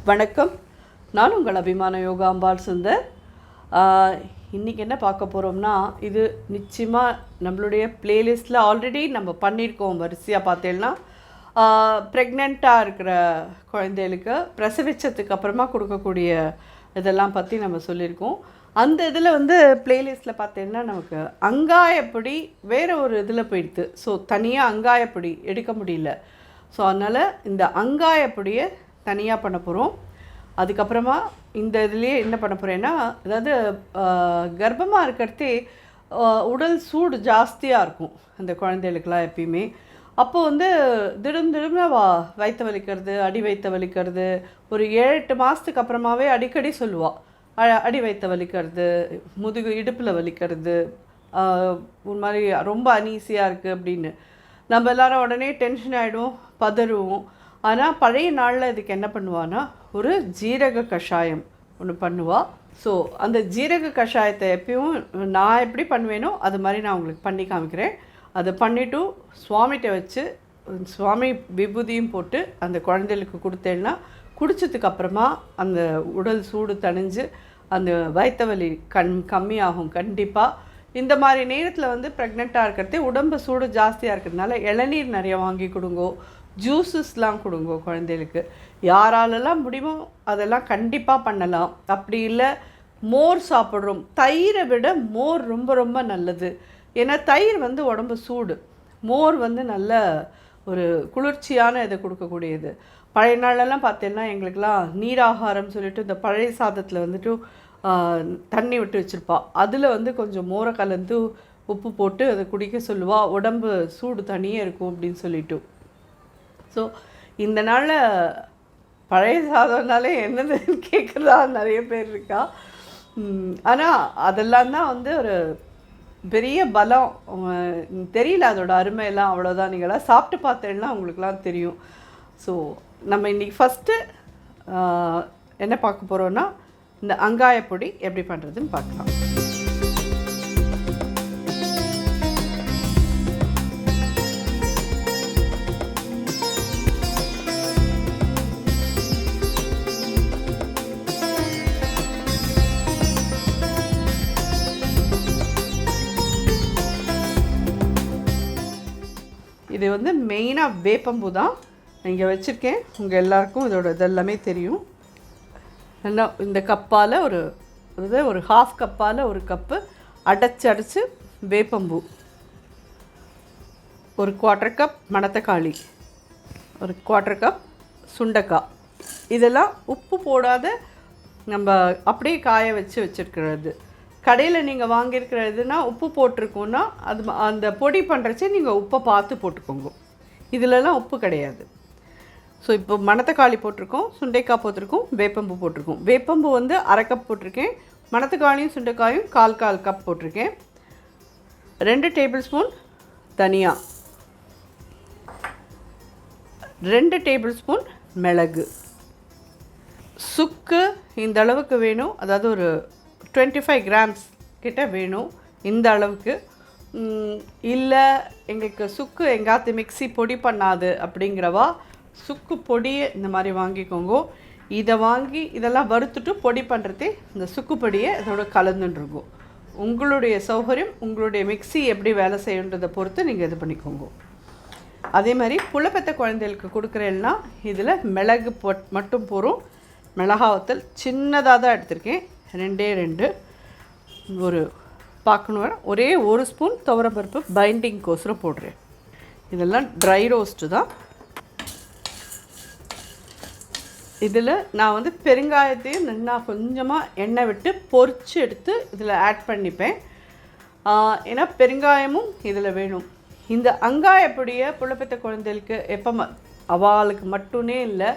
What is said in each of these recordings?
வணக்கம். நான் உங்கள் அபிமான யோகாம்பால் சுந்தர். இன்றைக்கி என்ன பார்க்க போகிறோம்னா, இது நிச்சயமாக நம்மளுடைய ப்ளேலிஸ்ட்டில் ஆல்ரெடி நம்ம பண்ணியிருக்கோம். வரிசையாக பார்த்தேன்னா ப்ரெக்னெண்ட்டாக இருக்கிற குழந்தைகளுக்கு பிரசவிச்சதுக்கு அப்புறமா கொடுக்கக்கூடிய இதெல்லாம் பற்றி நம்ம சொல்லியிருக்கோம். அந்த இதில் ப்ளேலிஸ்ட்டில் பார்த்தீங்கன்னா நமக்கு அங்காயப்பொடி வேறு ஒரு இதில் போயிடுது. ஸோ தனியாக அங்காயப்பொடி எடுக்க முடியல. ஸோ அதனால் இந்த அங்காயப்பொடியை தனியாக பண்ண போகிறோம். அதுக்கப்புறமா இந்த இதுலேயே என்ன பண்ண போகிறேன்னா, அதாவது கர்ப்பமாக இருக்கிறதே உடல் சூடு ஜாஸ்தியாக இருக்கும் அந்த குழந்தைகளுக்கெல்லாம் எப்பயுமே. அப்போது திடீர்னு வயிற்று வலிக்கிறது, அடி வயிற்று வலிக்கிறது, ஒரு 7-8 மாதத்துக்கு அப்புறமாவே அடிக்கடி சொல்லுவாள். அடி வயிற்று வலிக்கிறது, முதுகு இடுப்பில் வலிக்கிறது, ஒரு மாதிரி ரொம்ப அனீஸியாக இருக்குது அப்படின்னு. நம்ம எல்லோரும் உடனே டென்ஷன் ஆகிடும், பதறுவோம். ஆனால் பழைய நாளில் இதுக்கு என்ன பண்ணுவான்னா, ஒரு ஜீரக கஷாயம் ஒன்று பண்ணுவாள். ஸோ அந்த ஜீரக கஷாயத்தை எப்பயும் நான் எப்படி பண்ணுவேனோ அது மாதிரி நான் உங்களுக்கு பண்ணி காமிக்கிறேன். அதை பண்ணிவிட்டு சுவாமிகிட்ட வச்சு சுவாமி விபூதியும் போட்டு அந்த குழந்தைகளுக்கு கொடுத்தேன்னா குடித்ததுக்கப்புறமா அந்த உடல் சூடு தணிஞ்சு அந்த வயிற்று வலி கம்மியாகும் கண்டிப்பாக. இந்த மாதிரி நேரத்தில் ப்ரெக்னெண்ட்டாக இருக்கிறதே உடம்பு சூடு ஜாஸ்தியாக இருக்கிறதுனால இளநீர் நிறைய வாங்கி கொடுங்கோ, ஜூஸஸ்லாம் கொடுங்கோ குழந்தைகளுக்கு. யாராலெல்லாம் முடியுமோ அதெல்லாம் கண்டிப்பாக பண்ணலாம். அப்படி இல்லை மோர் சாப்பிட்றோம், தயிரை விட மோர் ரொம்ப ரொம்ப நல்லது. ஏன்னா தயிர் உடம்பு சூடு, மோர் நல்ல ஒரு குளிர்ச்சியான இதை கொடுக்கக்கூடியது. பழைய நாளெல்லாம் பார்த்தீங்கன்னா எங்களுக்கெல்லாம் நீராகாரம் சொல்லிட்டு இந்த பழைய சாதத்தில் தண்ணி விட்டு வச்சுருப்பா. அதில் கொஞ்சம் மோரை கலந்து உப்பு போட்டு அதை குடிக்க சொல்லுவாள். உடம்பு சூடு தனியாக இருக்கும் அப்படின்னு சொல்லிட்டு. ஸோ இந்த நாளில் பழைய சாதம்னாலே என்னதுன்னு கேட்குறதா நிறைய பேர் இருக்கா. ஆனால் அதெல்லாம் தான் ஒரு பெரிய பலம். தெரியல அதோட அருமையெல்லாம், அவ்வளோதான். நீங்களாம் சாப்பிட்டு பார்த்தேன்னா உங்களுக்குலாம் தெரியும். ஸோ நம்ம இன்றைக்கி ஃபஸ்ட்டு என்ன பார்க்க போகிறோன்னா, இந்த அங்காயப்பொடி எப்படி பண்ணுறதுன்னு பார்க்கலாம். இது மெயினாக வேப்பம்பூ தான் இங்கே வச்சுருக்கேன். உங்கள் எல்லாருக்கும் இதோட இதெல்லாமே தெரியும். நல்லா இந்த கப்பால் ஒரு ஹாஃப் கப்பால் ஒரு கப்பு அடைச்சி வேப்பம்பூ, ஒரு 1/4 கப் மணத்தக்காளி, ஒரு 1/4 கப் சுண்டைக்காய். இதெல்லாம் உப்பு போடாத நம்ம அப்படியே காய வச்சுருக்கிறது. கடையில் நீங்கள் வாங்கியிருக்கிறதுனா உப்பு போட்டிருக்கோன்னா அது அந்த பொடி பண்ணுறச்சே நீங்கள் உப்பை பார்த்து போட்டுக்கோங்க. இதிலலாம் உப்பு கிடையாது. ஸோ இப்போ மணத்தக்காளி போட்டிருக்கோம், சுண்டைக்காய் போட்டிருக்கோம், வேப்பம்பூ போட்டிருக்கோம். வேப்பம்பூ 1/2 கப் போட்டிருக்கேன், மணத்தக்காளியும் சுண்டைக்காயும் 1/4 கப் போட்டிருக்கேன். 2 டேபிள் ஸ்பூன் தனியா, 2 டேபிள் ஸ்பூன் மிளகு, சுக்கு இந்த அளவுக்கு வேணும். அதாவது ஒரு 25 கிராம்ஸ் கிட்ட வேணும் இந்த அளவுக்கு. இல்லை எங்களுக்கு சுக்கு எங்காத்து மிக்ஸி பொடி பண்ணாது அப்படிங்கிறவா சுக்கு பொடியை இந்த மாதிரி வாங்கிக்கோங்க. இதை வாங்கி இதெல்லாம் வறுத்துட்டு பொடி பண்ணுறதே இந்த சுக்கு பொடியை இதோட கலந்துருக்கும். உங்களுடைய சௌகரியம், உங்களுடைய மிக்ஸி எப்படி வேலை செய்யுன்றதை பொறுத்து நீங்கள் இது பண்ணிக்கோங்க. அதே மாதிரி புலப்பெத்த குழந்தைகளுக்கு கொடுக்குறேன்னா இதில் மிளகு மட்டும் போகிறோம். மிளகாவத்தல் சின்னதாக தான் எடுத்திருக்கேன், 2 ஒரு பார்க்கணும். ஒரே 1 ஸ்பூன் துவரப்பருப்பு பைண்டிங்க்கோசரம் போடுறேன். இதெல்லாம் ட்ரை ரோஸ்ட்டு தான். இதில் நான் பெருங்காயத்தையும் நல்லா கொஞ்சமாக எண்ணெய் விட்டு பொரித்து எடுத்து இதில் ஆட் பண்ணிப்பேன். ஏன்னா பெருங்காயமும் இதில் வேணும். இந்த அங்காயப்பொடியை புலப்பெத்த குழந்தைகளுக்கு எப்போ அவளுக்கு மட்டுமே இல்லை,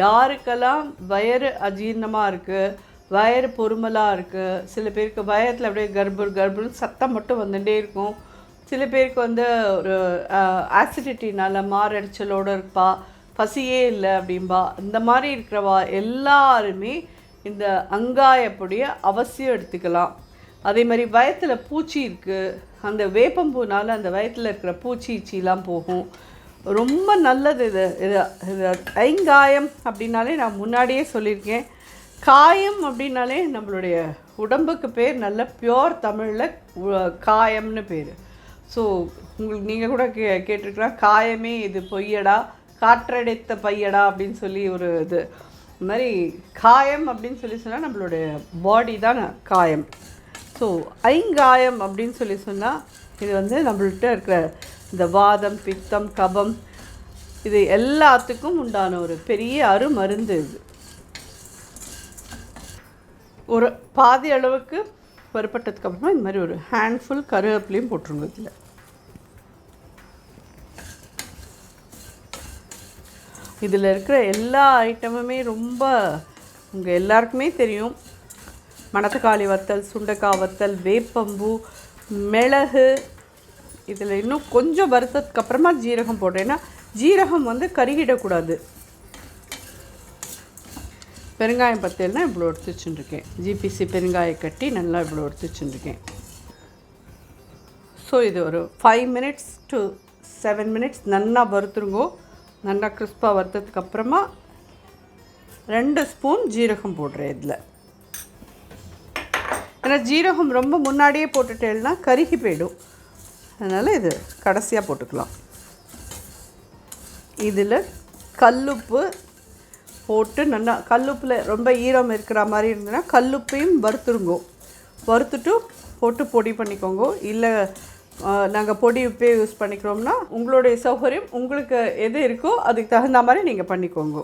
யாருக்கெல்லாம் வயிறு அஜீர்ணமாக இருக்குது, வயிறு பொறுமலாக இருக்குது, சில பேருக்கு வயத்தில் அப்படியே கர்ப்பன்னு சத்தம் மட்டும் வந்துகிட்டே இருக்கும், சில பேருக்கு ஒரு ஆசிடிட்டினால் மாரடைச்சலோடு இருப்பா, பசியே இல்லை அப்படின்பா. இந்த மாதிரி இருக்கிறவா எல்லாருமே இந்த அங்காயப்பொடியை அவசியம் எடுத்துக்கலாம். அதே மாதிரி வயத்தில் பூச்சி இருக்குது, அந்த வேப்பம்பூனால் அந்த வயத்தில் இருக்கிற பூச்சி ஈச்சிலாம் போகும். ரொம்ப நல்லது. இது இது இது ஐங்காயம் அப்படின்னாலே நான் முன்னாடியே சொல்லியிருக்கேன். காயம் அப்படின்னாலே நம்மளுடைய உடம்புக்கு பேர் நல்ல பியோர் தமிழில் காயம்னு பேர். ஸோ உங்களுக்கு நீங்கள் கூட கேட்டிருக்கலாம், காயமே இது பொய்யடா, காற்றடைத்த பையடா அப்படின்னு சொல்லி ஒரு இது மாதிரி. காயம் அப்படின்னு சொல்லி சொன்னால் நம்மளுடைய பாடி தான் காயம். ஸோ ஐங்காயம் அப்படின்னு சொல்லி சொன்னால் இது வந்து நம்மள்கிட்ட இருக்கிற இந்த வாதம், பித்தம், கபம் இது எல்லாத்துக்கும் உண்டான ஒரு பெரிய அருமருந்து. இது ஒரு பாதி அளவுக்கு வறுப்பட்டதுக்கப்புறமா இந்த மாதிரி ஒரு ஹேண்ட்ஃபுல் கருவேப்பிலையும் போட்டுருங்க. இதில் இதில் இருக்கிற எல்லா ஐட்டமுமே ரொம்ப உங்கள் எல்லாருக்குமே தெரியும். மணத்தக்காளி வத்தல், சுண்டைக்காய் வத்தல், வேப்பம்பூ, மிளகு, இதில் இன்னும் கொஞ்சம் வறுத்ததுக்கப்புறமா ஜீரகம் போடுறேன். ஏன்னா ஜீரகம் வந்து கருகிடக்கூடாது. பெருங்காயம் பத்தேல்னா இவ்வளோ எடுத்து வச்சுருக்கேன். ஜிபிசி பெருங்காய கட்டி நல்லா இவ்வளோ எடுத்து வச்சுருக்கேன். ஸோ இது ஒரு 5 minutes to 7 minutes நல்லா வறுத்துருங்கோ. நல்லா கிறிஸ்பாக வறுத்ததுக்கப்புறமா 2 ஸ்பூன் ஜீரகம் போடுறேன் இதில். ஏன்னா ஜீரகம் ரொம்ப முன்னாடியே போட்டுட்டேன்னா கருகி போயிடும். அதனால் இது கடைசியாக போட்டுக்கலாம். இதில் கல்லுப்பு போட்டு நல்லா, கல்லுப்பில் ரொம்ப ஈரம் இருக்கிற மாதிரி இருந்ததுன்னா கல்லுப்பையும் வறுத்துருங்கோ. வறுத்துட்டு போட்டு பொடி பண்ணிக்கோங்க. இல்லை நாங்கள் பொடி உப்பே யூஸ் பண்ணிக்கிறோம்னா உங்களுடைய சௌகரியம், உங்களுக்கு எது இருக்கோ அதுக்கு தகுந்த மாதிரி நீங்கள் பண்ணிக்கோங்க.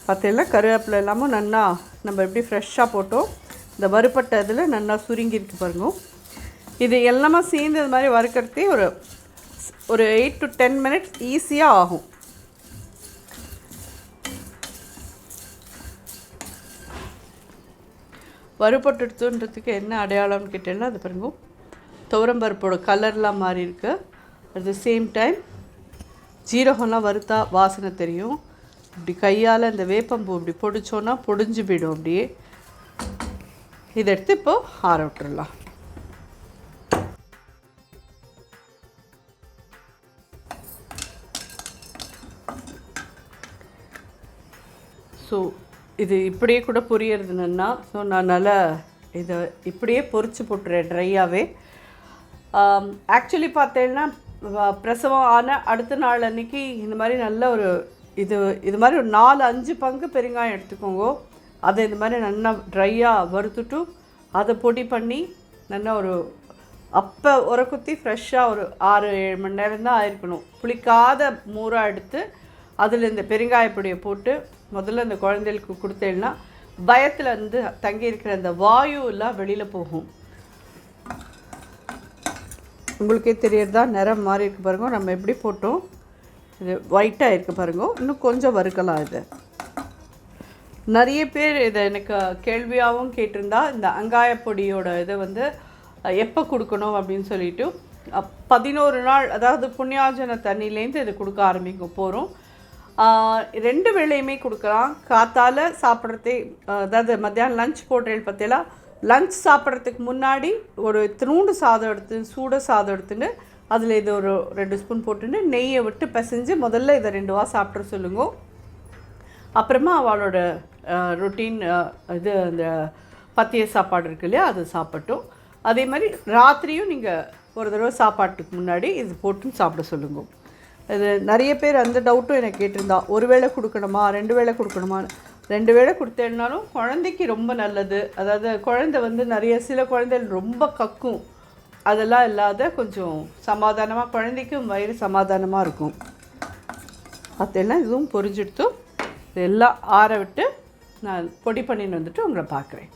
பார்த்தீங்கன்னா கருவேப்பிலை எல்லாமும் நல்லா நம்ம எப்படி ஃப்ரெஷ்ஷாக போட்டோம், இந்த வறுப்பட்ட இதில் நல்லா சுருங்கிருக்கு பாருங்க. இது எல்லாமே சேர்ந்து இது மாதிரி வறுக்கிறதே ஒரு 8 to 10 minutes ஈஸியாக ஆகும். வறுபட்டுன்றதுக்கு என்ன அடையாளம்னு கேட்டேன்னா அது பாருங்க, துவரம்பருப்போட கலர்லாம் மாறி இருக்கு. அட் த சேம் டைம் ஜீரகம்லாம் வறுத்தா வாசனை தெரியும். இப்படி கையால் இந்த வேப்பம்பூ இப்படி பொடிச்சோன்னா பொடிஞ்சு போயிடும் அப்படியே. இதை எடுத்து இப்போது ஆற விட்டுடலாம். ஸோ இது இப்படியே கூட பொரியறதுன்னா, ஸோ நான் நல்லா இதை இப்படியே பொரிச்சு போட்டுறேன் ட்ரையாகவே. ஆக்சுவலி பார்த்தேன்னா பிரசவம் ஆன அடுத்த நாள் அன்றைக்கி இந்த மாதிரி நல்ல ஒரு இது மாதிரி ஒரு 4-5 பங்கு பெருங்காயம் எடுத்துக்கோங்க. அதை இந்த மாதிரி நல்லா ட்ரையாக வறுத்துட்டு அதை பொடி பண்ணி நல்லா ஒரு அப்போ குத்தி ஃப்ரெஷ்ஷாக ஒரு 6-7 மணி நேரம் தான் ஆயிருக்கணும். புளிக்காத மூராக எடுத்து அதில் இந்த பெருங்காயப்பொடியை போட்டு முதல்ல இந்த குழந்தைகளுக்கு கொடுத்தேன்னா பயத்தில் வந்து தங்கியிருக்கிற அந்த வாயு எல்லாம் வெளியில் போகும். உங்களுக்கே தெரியறதா நிறம் மாதிரி இருக்குது பாருங்க. நம்ம எப்படி போட்டோம், இது ஒயிட்டாக இருக்குது பாருங்க. இன்னும் கொஞ்சம் வறுக்கலாம். இது நிறைய பேர் இதை எனக்கு கேள்வியாகவும் கேட்டிருந்தா, இந்த அங்காயப்பொடியோட இதை வந்து எப்போ கொடுக்கணும் அப்படின்னு சொல்லிட்டு 11 நாள், அதாவது புண்ணியாஜன தண்ணியிலேருந்து இது கொடுக்க ஆரம்பிக்க போகிறோம். 2 வேளையுமே கொடுக்கலாம். காத்தால் சாப்பிட்றதே, அதாவது மத்தியானம் லஞ்ச் போடுறேன் பார்த்தீங்களா, லஞ்ச் சாப்பிட்றதுக்கு முன்னாடி ஒரு இத்தினூண்டு சாதம் எடுத்து, சூட சாதம் எடுத்துன்னு அதில் இது ஒரு 2 ஸ்பூன் போட்டுன்னு நெய்யை விட்டு பிசைஞ்சு முதல்ல இதை 2 வாரம் சாப்பிட்ற சொல்லுங்க. அப்புறமா அவளோட ரொட்டீன் இது அந்த பத்திய சாப்பாடு இருக்கு இல்லையா, அது சாப்பிட்டோம். அதே மாதிரி ராத்திரியும் நீங்கள் ஒரு தடவை சாப்பாட்டுக்கு முன்னாடி இது போட்டு சாப்பிட சொல்லுங்க. இது நிறைய பேர் அந்த டவுட்டும் எனக்கு கேட்டிருந்தா, ஒரு வேளை கொடுக்கணுமா 2 வேளை கொடுக்கணுமா. 2 வேளை கொடுத்தேன்னாலும் குழந்தைக்கு ரொம்ப நல்லது. அதாவது குழந்தை வந்து சில குழந்தைகள் ரொம்ப கக்கும், அதெல்லாம் இல்லாத கொஞ்சம் சமாதானமாக குழந்தைக்கும் வயிறு சமாதானமாக இருக்கும். பார்த்தேன்னா இதுவும் பொரிஞ்சிடுத்து இதெல்லாம் ஆற விட்டு நான் பொடி பண்ணின்னு வந்துட்டு உங்களை பார்க்குறேன்.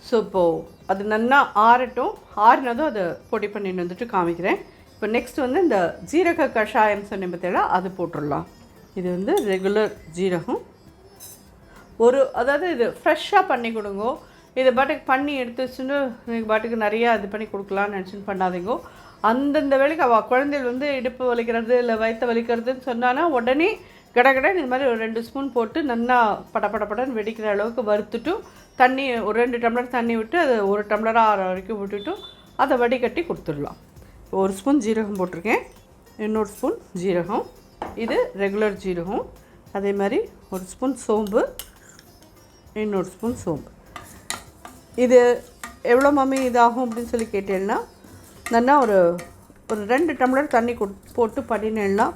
ஸோ இப்போது அது நல்லா ஆறட்டும். ஆறினதும் அதை பொடி பண்ணின்னு வந்துட்டு காமிக்கிறேன். இப்போ நெக்ஸ்ட் வந்து இந்த ஜீரக கஷாயம் சொன்ன பார்த்தீங்களா, அது போட்டுடலாம். இது வந்து ரெகுலர் ஜீரகம். அதாவது இது ஃப்ரெஷ்ஷாக பண்ணி கொடுங்க. இதை பாட்டுக்கு பண்ணி எடுத்து வச்சுன்னு நீங்கள் பாட்டுக்கு நிறையா இது பண்ணி கொடுக்கலான்னு நினச்சின்னு பண்ணாதீங்க. அந்தந்த வேலைக்கு அவள் குழந்தைகள் வந்து இடுப்பு வலிக்கிறது இல்லை வயிற்று வலிக்கிறதுன்னு சொன்னான்னா உடனே கடகடன்னு இது மாதிரி ஒரு 2 ஸ்பூன் போட்டு நல்லா படன்னு வெடிக்கிற அளவுக்கு வறுத்துட்டு தண்ணி ஒரு 2 டம்ளர் தண்ணி விட்டு அதை 1 டம்ளராக ஆற வரைக்கும் விட்டுட்டு அதை வடிகட்டி கொடுத்துடலாம். ஒரு ஸ்பூன் ஜீரகம் போட்டிருக்கேன், இன்னொரு ஸ்பூன் ஜீரகம், இது ரெகுலர் ஜீரகம். அதே மாதிரி ஒரு ஸ்பூன் சோம்பு, இன்னொரு ஸ்பூன் சோம்பு. இது எவ்வளோ மம்மி இதாகும் அப்படின்னு சொல்லி கேட்டேன்னா, நல்லா ஒரு 2 டம்ளர் தண்ணி போட்டு பண்ணினேன்னா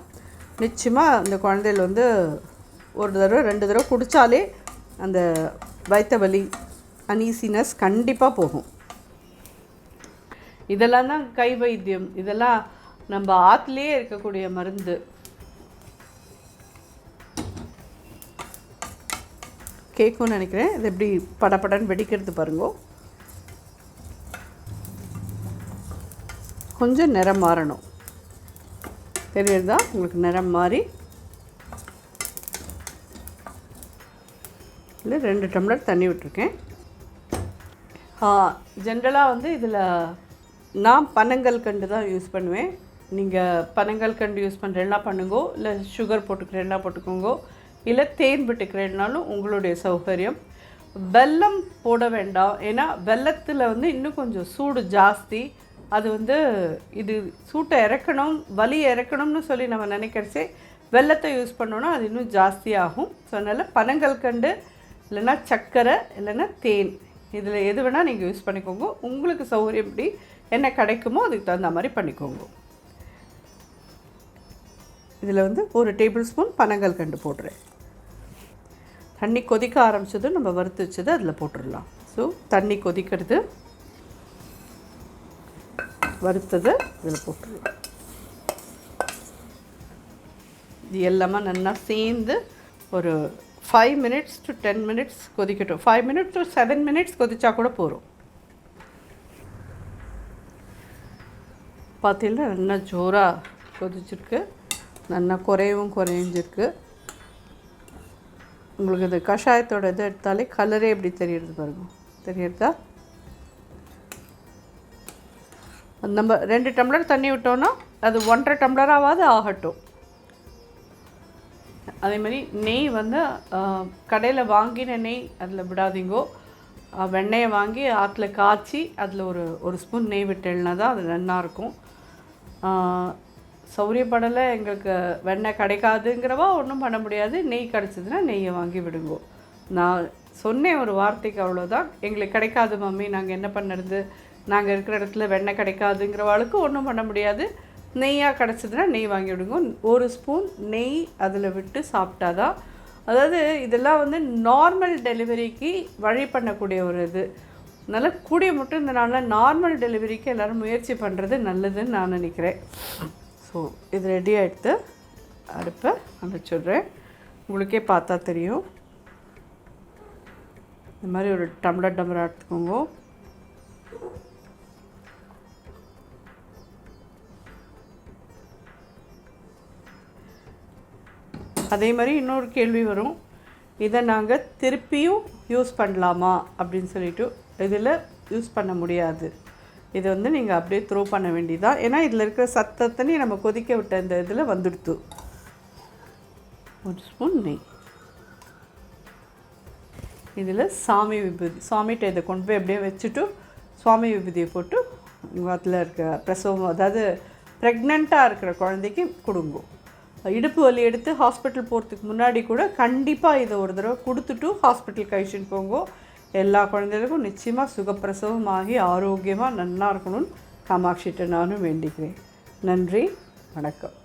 நிச்சயமாக அந்த குழந்தைகள் வந்து ஒரு தடவை 2 தடவை குடித்தாலே அந்த வயிற்று வலி அனீசினஸ் கண்டிப்பாக போகும். இதெல்லாம் தான் கை வைத்தியம். இதெல்லாம் நம்ம ஆற்றுலேயே இருக்கக்கூடிய மருந்து. கேட்கும்னு நினைக்கிறேன். இது எப்படி படப்படன்னு வெடிக்கிறது பாருங்க. கொஞ்சம் நிறம் மாறணும். தெரியுறதா உங்களுக்கு? நிறம் மாறி இல்லை 2 டம்ளர் தண்ணி விட்டுருக்கேன். ஜென்ரலாக வந்து இதில் நான் பனங்கல்கண்டு தான் யூஸ் பண்ணுவேன். நீங்கள் பனங்கல்கண்டு யூஸ் பண்ணுறேன்னா பண்ணுங்கோ, இல்லை சுகர் போட்டுக்கிறேன்னா போட்டுக்கோங்கோ, இல்லை தேன் விட்டுக்கிறேன்னாலும் உங்களுடைய சௌகரியம். வெல்லம் போட வேண்டாம், ஏன்னா வெல்லத்தில் வந்து இன்னும் கொஞ்சம் சூடு ஜாஸ்தி. அது வந்து இது சூட்டை இறக்கணும், வலி இறக்கணும்னு சொல்லி நம்ம நினைக்கிறச்சே வெல்லத்தை யூஸ் பண்ணோன்னா அது இன்னும் ஜாஸ்தியாகும். ஸோ அதனால் பனங்கல்கண்டு இல்லைன்னா சர்க்கரை இல்லைன்னா தேன், இதில் எது வேணால் நீங்கள் யூஸ் பண்ணிக்கோங்க. உங்களுக்கு சௌகரியம் எப்படி என்ன கிடைக்குமோ அதுக்கு தகுந்த மாதிரி பண்ணிக்கோங்க. இதில் வந்து 1 டேபிள் ஸ்பூன் பனங்கல்கண்டு போடுறேன். தண்ணி கொதிக்க ஆரம்பிச்சதும் நம்ம வறுத்து வச்சது அதில் போட்டுடலாம். ஸோ தண்ணி கொதிக்கிறது, வறுத்தது இதில் போட்டுடலாம். இது எல்லாமே நல்லா சேர்ந்து ஒரு 5 minutes to 10 minutes கொதிக்கட்டும். 5 minutes to 7 minutes கொதிச்சா கூட போகிறோம். பார்த்தீங்கன்னா நல்லா ஜோராக கொதிச்சிருக்கு, நல்லா குறைஞ்சிருக்கு. உங்களுக்கு இந்த கஷாயத்தோட இதை எடுத்தாலே கலரே எப்படி தெரியுறது பாருங்க. தெரியுறதா? நம்ம 2 டம்ளர் தண்ணி விட்டோன்னா அது 1.5 டம்ளராவது ஆகட்டும். அதே மாதிரி நெய் வந்து கடையில் வாங்கின நெய் அதில் விடாதீங்கோ. வெண்ணெயை வாங்கி ஆற்றுல காய்ச்சி அதில் ஒரு ஸ்பூன் நெய் விட்டேன்னா தான் அது நல்லாயிருக்கும். சௌரியப்படலை, எங்களுக்கு வெண்ணெய் கிடைக்காதுங்கிறவா ஒன்றும் பண்ண முடியாது. நெய் கிடச்சிதுன்னா நெய்யை வாங்கி விடுங்கோ. நான் சொன்னேன் ஒரு வார்த்தைக்கு, அவ்வளோதான். எங்களுக்கு கிடைக்காது மம்மி, நாங்கள் என்ன பண்ணுறது, நாங்கள் இருக்கிற இடத்துல வெண்ணெய் கிடைக்காதுங்கிறவாளுக்கு ஒன்றும் பண்ண முடியாது. நெய்யாக கிடச்சிதுன்னா நெய் வாங்கி விடுங்க. 1 ஸ்பூன் நெய் அதில் விட்டு சாப்பிட்டா தான், அதாவது இதெல்லாம் வந்து நார்மல் டெலிவரிக்கு வழி பண்ணக்கூடிய ஒரு இது. அதனால் கூடிய மட்டும் இந்த நாளில் நார்மல் டெலிவரிக்கு எல்லோரும் முயற்சி பண்ணுறது நல்லதுன்னு நான் நினைக்கிறேன். ஸோ இது ரெடி ஆகிடுத்து. அடுப்பை அணைச்சிடுறேன். உங்களுக்கே பார்த்தா தெரியும். இந்த மாதிரி ஒரு டம்ளர் எடுத்துக்கோங்க. அதே மாதிரி இன்னொரு கேள்வி வரும், இதை நாங்கள் திருப்பியும் யூஸ் பண்ணலாமா அப்படின்னு சொல்லிட்டு. இதில் யூஸ் பண்ண முடியாது. இதை வந்து நீங்கள் அப்படியே த்ரோ பண்ண வேண்டியதான். ஏன்னா இதில் இருக்கிற சத்தத்தனையும் நம்ம கொதிக்க விட்ட இந்த இதில் வந்துடுத்து. 1 ஸ்பூன் நெய். இதில் சாமி விபூதி, சுவாமிகிட்ட இதை கொண்டு போய் அப்படியே வச்சுட்டு சுவாமி விபூதியை போட்டு அதில் இருக்க பிரசவம், அதாவது ப்ரெக்னெண்ட்டாக இருக்கிற குழந்தைக்கு கொடுங்க. இடுப்பு வலி எடுத்து ஹாஸ்பிட்டல் போகிறதுக்கு முன்னாடி கூட கண்டிப்பாக இதை ஒரு தடவை கொடுத்துட்டு ஹாஸ்பிட்டல் கழிச்சுன்னு போங்க. எல்லா குழந்தைகளுக்கும் நிச்சயமாக சுகப்பிரசவம் ஆகி ஆரோக்கியமாக நல்லா இருக்கணும்னு காமாட்சிகிட்ட நானும் வேண்டிக்கிறேன். நன்றி, வணக்கம்.